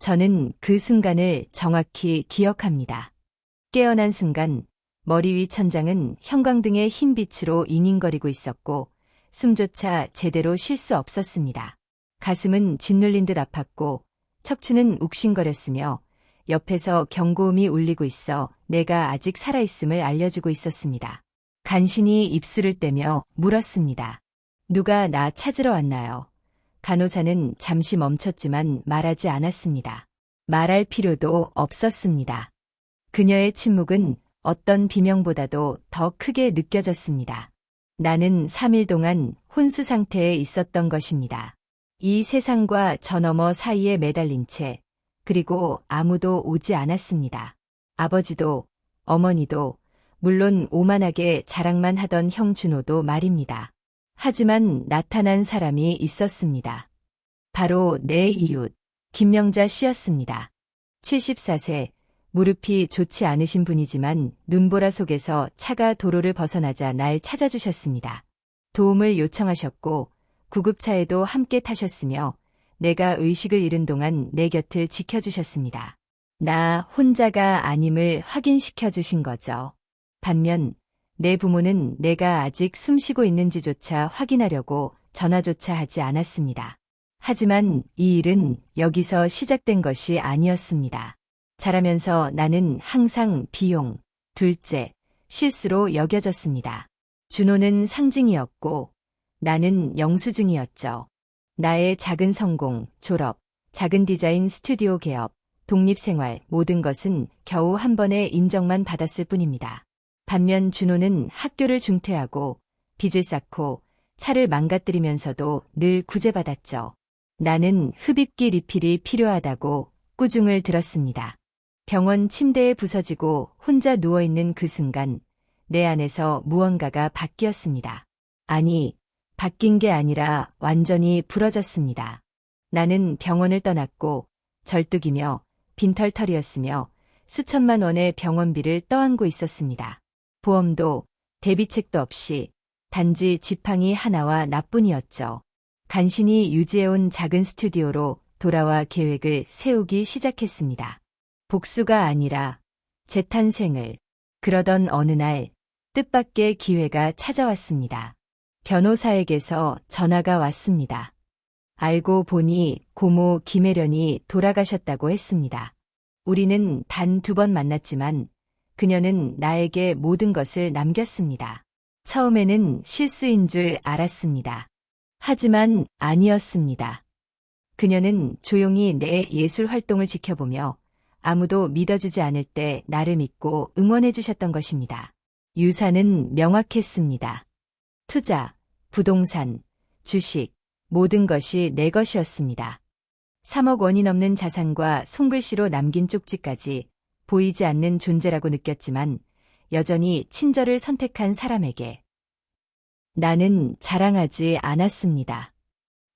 저는 그 순간을 정확히 기억합니다. 깨어난 순간 머리 위 천장은 형광등의 흰 빛으로 잉잉거리고 있었고 숨조차 제대로 쉴 수 없었습니다. 가슴은 짓눌린 듯 아팠고 척추는 욱신거렸으며 옆에서 경고음이 울리고 있어 내가 아직 살아있음을 알려주고 있었습니다. 간신히 입술을 떼며 물었습니다. 누가 나 찾으러 왔나요? 간호사는 잠시 멈췄지만 말하지 않았습니다. 말할 필요도 없었습니다. 그녀의 침묵은 어떤 비명보다도 더 크게 느껴졌습니다. 나는 3일 동안 혼수 상태에 있었던 것입니다. 이 세상과 저 너머 사이에 매달린 채, 그리고 아무도 오지 않았습니다. 아버지도, 어머니도, 물론 오만하게 자랑만 하던 형 준호도 말입니다. 하지만 나타난 사람이 있었습니다. 바로 내 이웃, 김명자 씨였습니다. 74세, 무릎이 좋지 않으신 분이지만 눈보라 속에서 차가 도로를 벗어나자 날 찾아주셨습니다. 도움을 요청하셨고 구급차에도 함께 타셨으며 내가 의식을 잃은 동안 내 곁을 지켜주셨습니다. 나 혼자가 아님을 확인시켜 주신 거죠. 반면 내 부모는 내가 아직 숨쉬고 있는지조차 확인하려고 전화조차 하지 않았습니다. 하지만 이 일은 여기서 시작된 것이 아니었습니다. 자라면서 나는 항상 비용, 둘째, 실수로 여겨졌습니다. 준호는 상징이었고 나는 영수증이었죠. 나의 작은 성공, 졸업, 작은 디자인 스튜디오 개업, 독립생활 모든 것은 겨우 한 번의 인정만 받았을 뿐입니다. 반면 준호는 학교를 중퇴하고 빚을 쌓고 차를 망가뜨리면서도 늘 구제받았죠. 나는 흡입기 리필이 필요하다고 꾸중을 들었습니다. 병원 침대에 부서지고 혼자 누워있는 그 순간 내 안에서 무언가가 바뀌었습니다. 아니, 바뀐 게 아니라 완전히 부러졌습니다. 나는 병원을 떠났고 절뚝이며 빈털터리였으며 수천만 원의 병원비를 떠안고 있었습니다. 보험도 대비책도 없이 단지 지팡이 하나와 나뿐이었죠. 간신히 유지해온 작은 스튜디오로 돌아와 계획을 세우기 시작했습니다. 복수가 아니라 재탄생을. 그러던 어느 날 뜻밖의 기회가 찾아왔습니다. 변호사에게서 전화가 왔습니다. 알고 보니 고모 김혜련이 돌아가셨다고 했습니다. 우리는 단 2번 만났지만 그녀는 나에게 모든 것을 남겼습니다. 처음에는 실수인 줄 알았습니다. 하지만 아니었습니다. 그녀는 조용히 내 예술 활동을 지켜보며 아무도 믿어주지 않을 때 나를 믿고 응원해 주셨던 것입니다. 유산은 명확했습니다. 투자, 부동산, 주식, 모든 것이 내 것이었습니다. 3억 원이 넘는 자산과 손글씨로 남긴 쪽지까지 보이지 않는 존재라고 느꼈지만 여전히 친절을 선택한 사람에게 나는 자랑하지 않았습니다.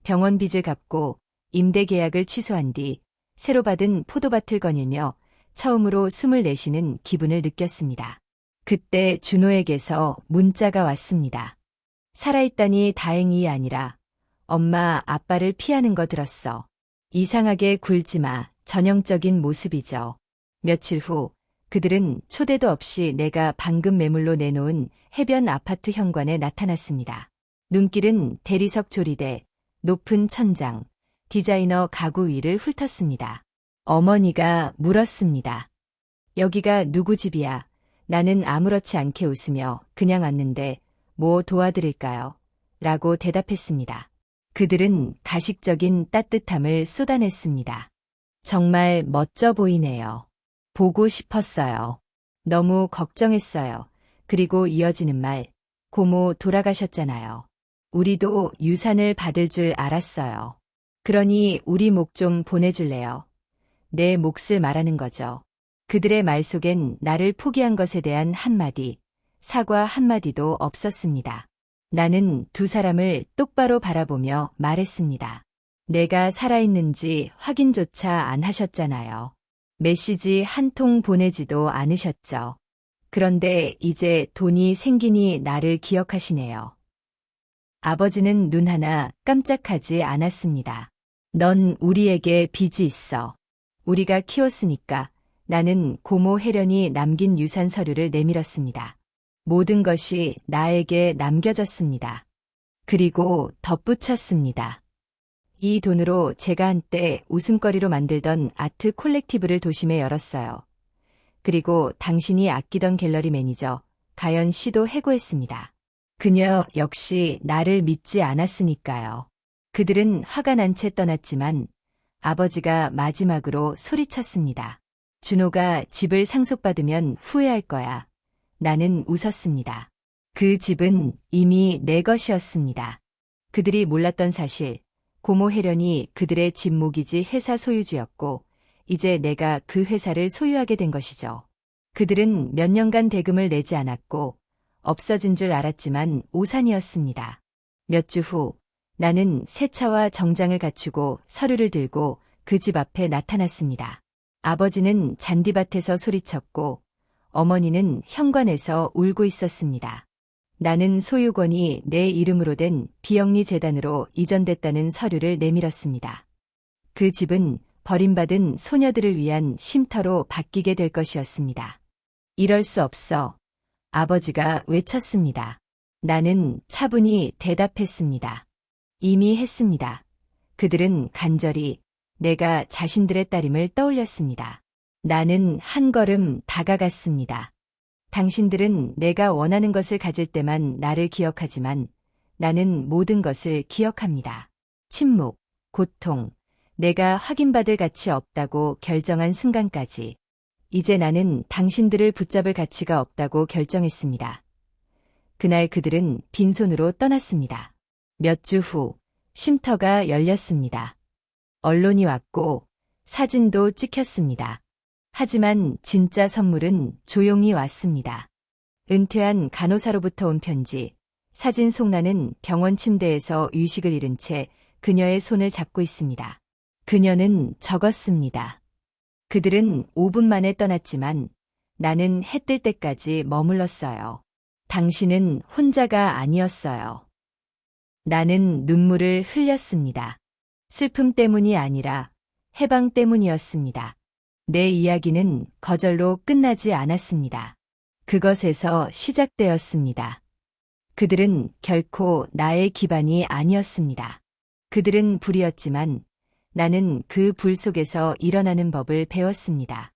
병원 빚을 갚고 임대 계약을 취소한 뒤 새로 받은 포도밭을 거닐며 처음으로 숨을 내쉬는 기분을 느꼈습니다. 그때 준호에게서 문자가 왔습니다. 살아있다니 다행이 아니라 엄마 아빠를 피하는 거 들었어. 이상하게 굴지 마. 전형적인 모습이죠. 며칠 후 그들은 초대도 없이 내가 방금 매물로 내놓은 해변 아파트 현관에 나타났습니다. 눈길은 대리석 조리대, 높은 천장, 디자이너 가구 위를 훑었습니다. 어머니가 물었습니다. 여기가 누구 집이야? 나는 아무렇지 않게 웃으며 그냥 왔는데 뭐 도와드릴까요? 라고 대답했습니다. 그들은 가식적인 따뜻함을 쏟아냈습니다. 정말 멋져 보이네요. 보고 싶었어요. 너무 걱정했어요. 그리고 이어지는 말, 고모 돌아가셨잖아요. 우리도 유산을 받을 줄 알았어요. 그러니 우리 목 좀 보내줄래요? 내 몫을 말하는 거죠. 그들의 말 속엔 나를 포기한 것에 대한 한마디, 사과 한마디도 없었습니다. 나는 두 사람을 똑바로 바라보며 말했습니다. 내가 살아있는지 확인조차 안 하셨잖아요. 메시지 한 통 보내지도 않으셨죠. 그런데 이제 돈이 생기니 나를 기억하시네요. 아버지는 눈 하나 깜짝하지 않았습니다. 넌 우리에게 빚이 있어. 우리가 키웠으니까 나는 고모 혜련이 남긴 유산 서류를 내밀었습니다. 모든 것이 나에게 남겨졌습니다. 그리고 덧붙였습니다. 이 돈으로 제가 한때 웃음거리로 만들던 아트 콜렉티브를 도심에 열었어요. 그리고 당신이 아끼던 갤러리 매니저 가연 씨도 해고했습니다. 그녀 역시 나를 믿지 않았으니까요. 그들은 화가 난 채 떠났지만 아버지가 마지막으로 소리쳤습니다. 준호가 집을 상속받으면 후회할 거야. 나는 웃었습니다. 그 집은 이미 내 것이었습니다. 그들이 몰랐던 사실, 고모 혜련이 그들의 집 모기지 회사 소유주였고 이제 내가 그 회사를 소유하게 된 것이죠. 그들은 몇 년간 대금을 내지 않았고 없어진 줄 알았지만 오산이었습니다. 몇 주 후 나는 새 차와 정장을 갖추고 서류를 들고 그 집 앞에 나타났습니다. 아버지는 잔디밭에서 소리쳤고 어머니는 현관에서 울고 있었습니다. 나는 소유권이 내 이름으로 된 비영리 재단으로 이전됐다는 서류를 내밀었습니다. 그 집은 버림받은 소녀들을 위한 쉼터로 바뀌게 될 것이었습니다. 이럴 수 없어. 아버지가 외쳤습니다. 나는 차분히 대답했습니다. 이미 했습니다. 그들은 간절히 내가 자신들의 딸임을 떠올렸습니다. 나는 한 걸음 다가갔습니다. 당신들은 내가 원하는 것을 가질 때만 나를 기억하지만 나는 모든 것을 기억합니다. 침묵, 고통, 내가 확인받을 가치 없다고 결정한 순간까지 이제 나는 당신들을 붙잡을 가치가 없다고 결정했습니다. 그날 그들은 빈손으로 떠났습니다. 몇 주 후 쉼터가 열렸습니다. 언론이 왔고 사진도 찍혔습니다. 하지만 진짜 선물은 조용히 왔습니다. 은퇴한 간호사로부터 온 편지, 사진 속 나는 병원 침대에서 의식을 잃은 채 그녀의 손을 잡고 있습니다. 그녀는 적었습니다. 그들은 5분 만에 떠났지만 나는 해 뜰 때까지 머물렀어요. 당신은 혼자가 아니었어요. 나는 눈물을 흘렸습니다. 슬픔 때문이 아니라 해방 때문이었습니다. 내 이야기는 거절로 끝나지 않았습니다. 그것에서 시작되었습니다. 그들은 결코 나의 기반이 아니었습니다. 그들은 불이었지만 나는 그 불 속에서 일어나는 법을 배웠습니다.